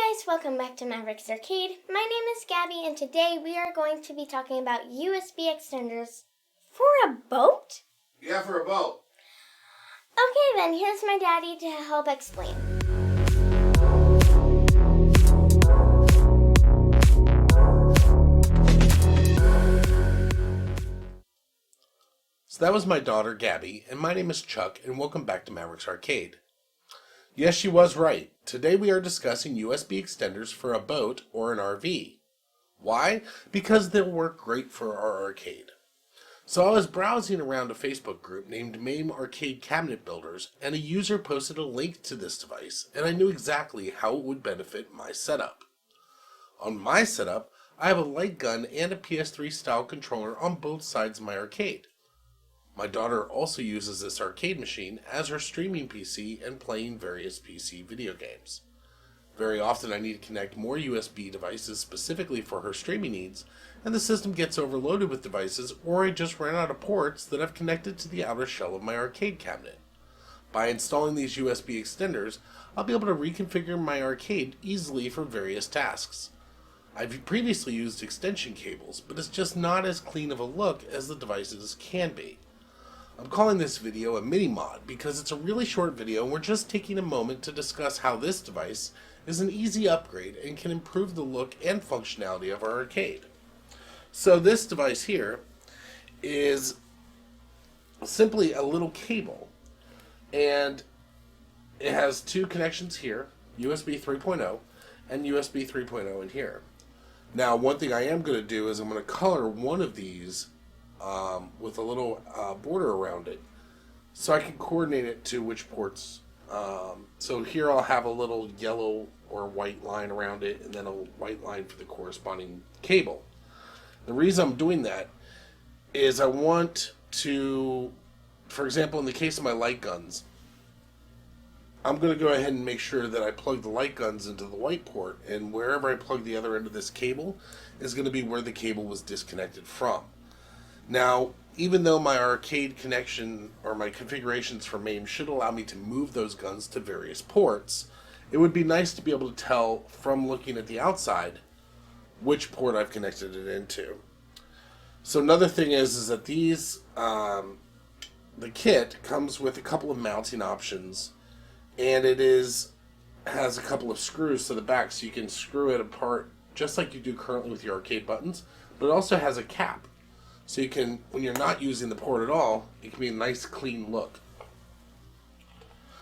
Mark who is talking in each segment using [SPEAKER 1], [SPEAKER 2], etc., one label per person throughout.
[SPEAKER 1] guys, welcome back to Maverick's Arcade. My name is Gabby and today we are going to be talking about USB extenders for a boat?
[SPEAKER 2] Yeah, for a boat.
[SPEAKER 1] Okay then, here's my daddy to help explain.
[SPEAKER 2] So that was my daughter, Gabby, and my name is Chuck, and welcome back to Maverick's Arcade. Yes, she was right. Today we are discussing USB extenders for a boat or an RV. Why? Because they'll work great for our arcade. So I was browsing around a Facebook group named MAME Arcade Cabinet Builders, and a user posted a link to this device, and I knew exactly how it would benefit my setup. On my setup, I have a light gun and a PS3 style controller on both sides of my arcade. My daughter also uses this arcade machine as her streaming PC and playing various PC video games. Very often I need to connect more USB devices specifically for her streaming needs, and the system gets overloaded with devices, or I just ran out of ports that I've connected to the outer shell of my arcade cabinet. By installing these USB extenders, I'll be able to reconfigure my arcade easily for various tasks. I've previously used extension cables, but it's just not as clean of a look as the devices can be. I'm calling this video a mini mod because it's a really short video and we're just taking a moment to discuss how this device is an easy upgrade and can improve the look and functionality of our arcade. So this device here is simply a little cable, and it has two connections here, USB 3.0 and USB 3.0 in here. Now one thing I am going to do is I'm going to color one of these with a little border around it, so I can coordinate it to which ports. So here I'll have a little yellow or white line around it, and then a white line for the corresponding cable. The reason I'm doing that is I want to, for example, in the case of my light guns, I'm going to go ahead and make sure that I plug the light guns into the white port, and wherever I plug the other end of this cable is going to be where the cable was disconnected from. Now, even though my arcade connection or my configurations for MAME should allow me to move those guns to various ports, it would be nice to be able to tell from looking at the outside which port I've connected it into. So another thing is that these, the kit comes with a couple of mounting options, and it has a couple of screws to the back so you can screw it apart just like you do currently with your arcade buttons, but it also has a cap. So you can, when you're not using the port at all, it can be a nice clean look.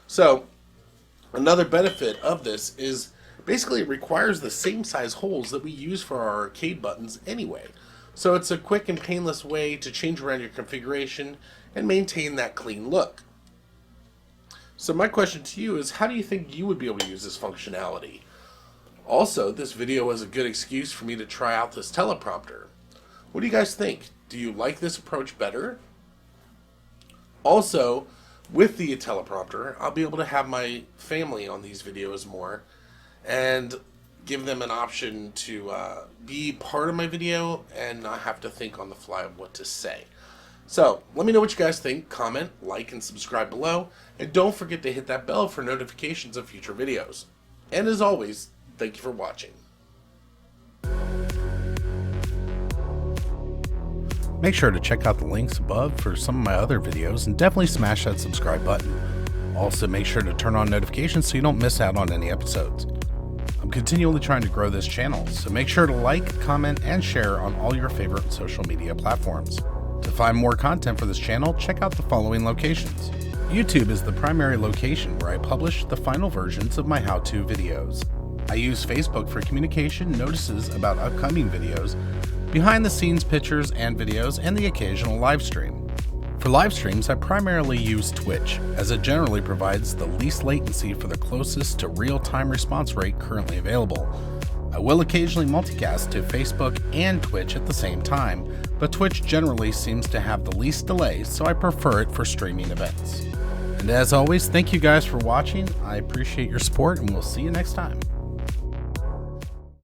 [SPEAKER 2] So another benefit of this is basically it requires the same size holes that we use for our arcade buttons anyway. So it's a quick and painless way to change around your configuration and maintain that clean look. So my question to you is, how do you think you would be able to use this functionality? Also, this video was a good excuse for me to try out this teleprompter. What do you guys think? Do you like this approach better? Also, with the teleprompter, I'll be able to have my family on these videos more and give them an option to be part of my video and not have to think on the fly of what to say. So, let me know what you guys think. Comment, like, and subscribe below. And don't forget to hit that bell for notifications of future videos. And as always, thank you for watching.
[SPEAKER 3] Make sure to check out the links above for some of my other videos and definitely smash that subscribe button. Also, make sure to turn on notifications so you don't miss out on any episodes. I'm continually trying to grow this channel, so make sure to like, comment, and share on all your favorite social media platforms. To find more content for this channel, check out the following locations. YouTube is the primary location where I publish the final versions of my how-to videos. I use Facebook for communication, notices about upcoming videos, behind the scenes pictures and videos, and the occasional live stream. For live streams, I primarily use Twitch, as it generally provides the least latency for the closest to real-time response rate currently available. I will occasionally multicast to Facebook and Twitch at the same time, but Twitch generally seems to have the least delay, so I prefer it for streaming events. And as always, thank you guys for watching. I appreciate your support, and we'll see you next time.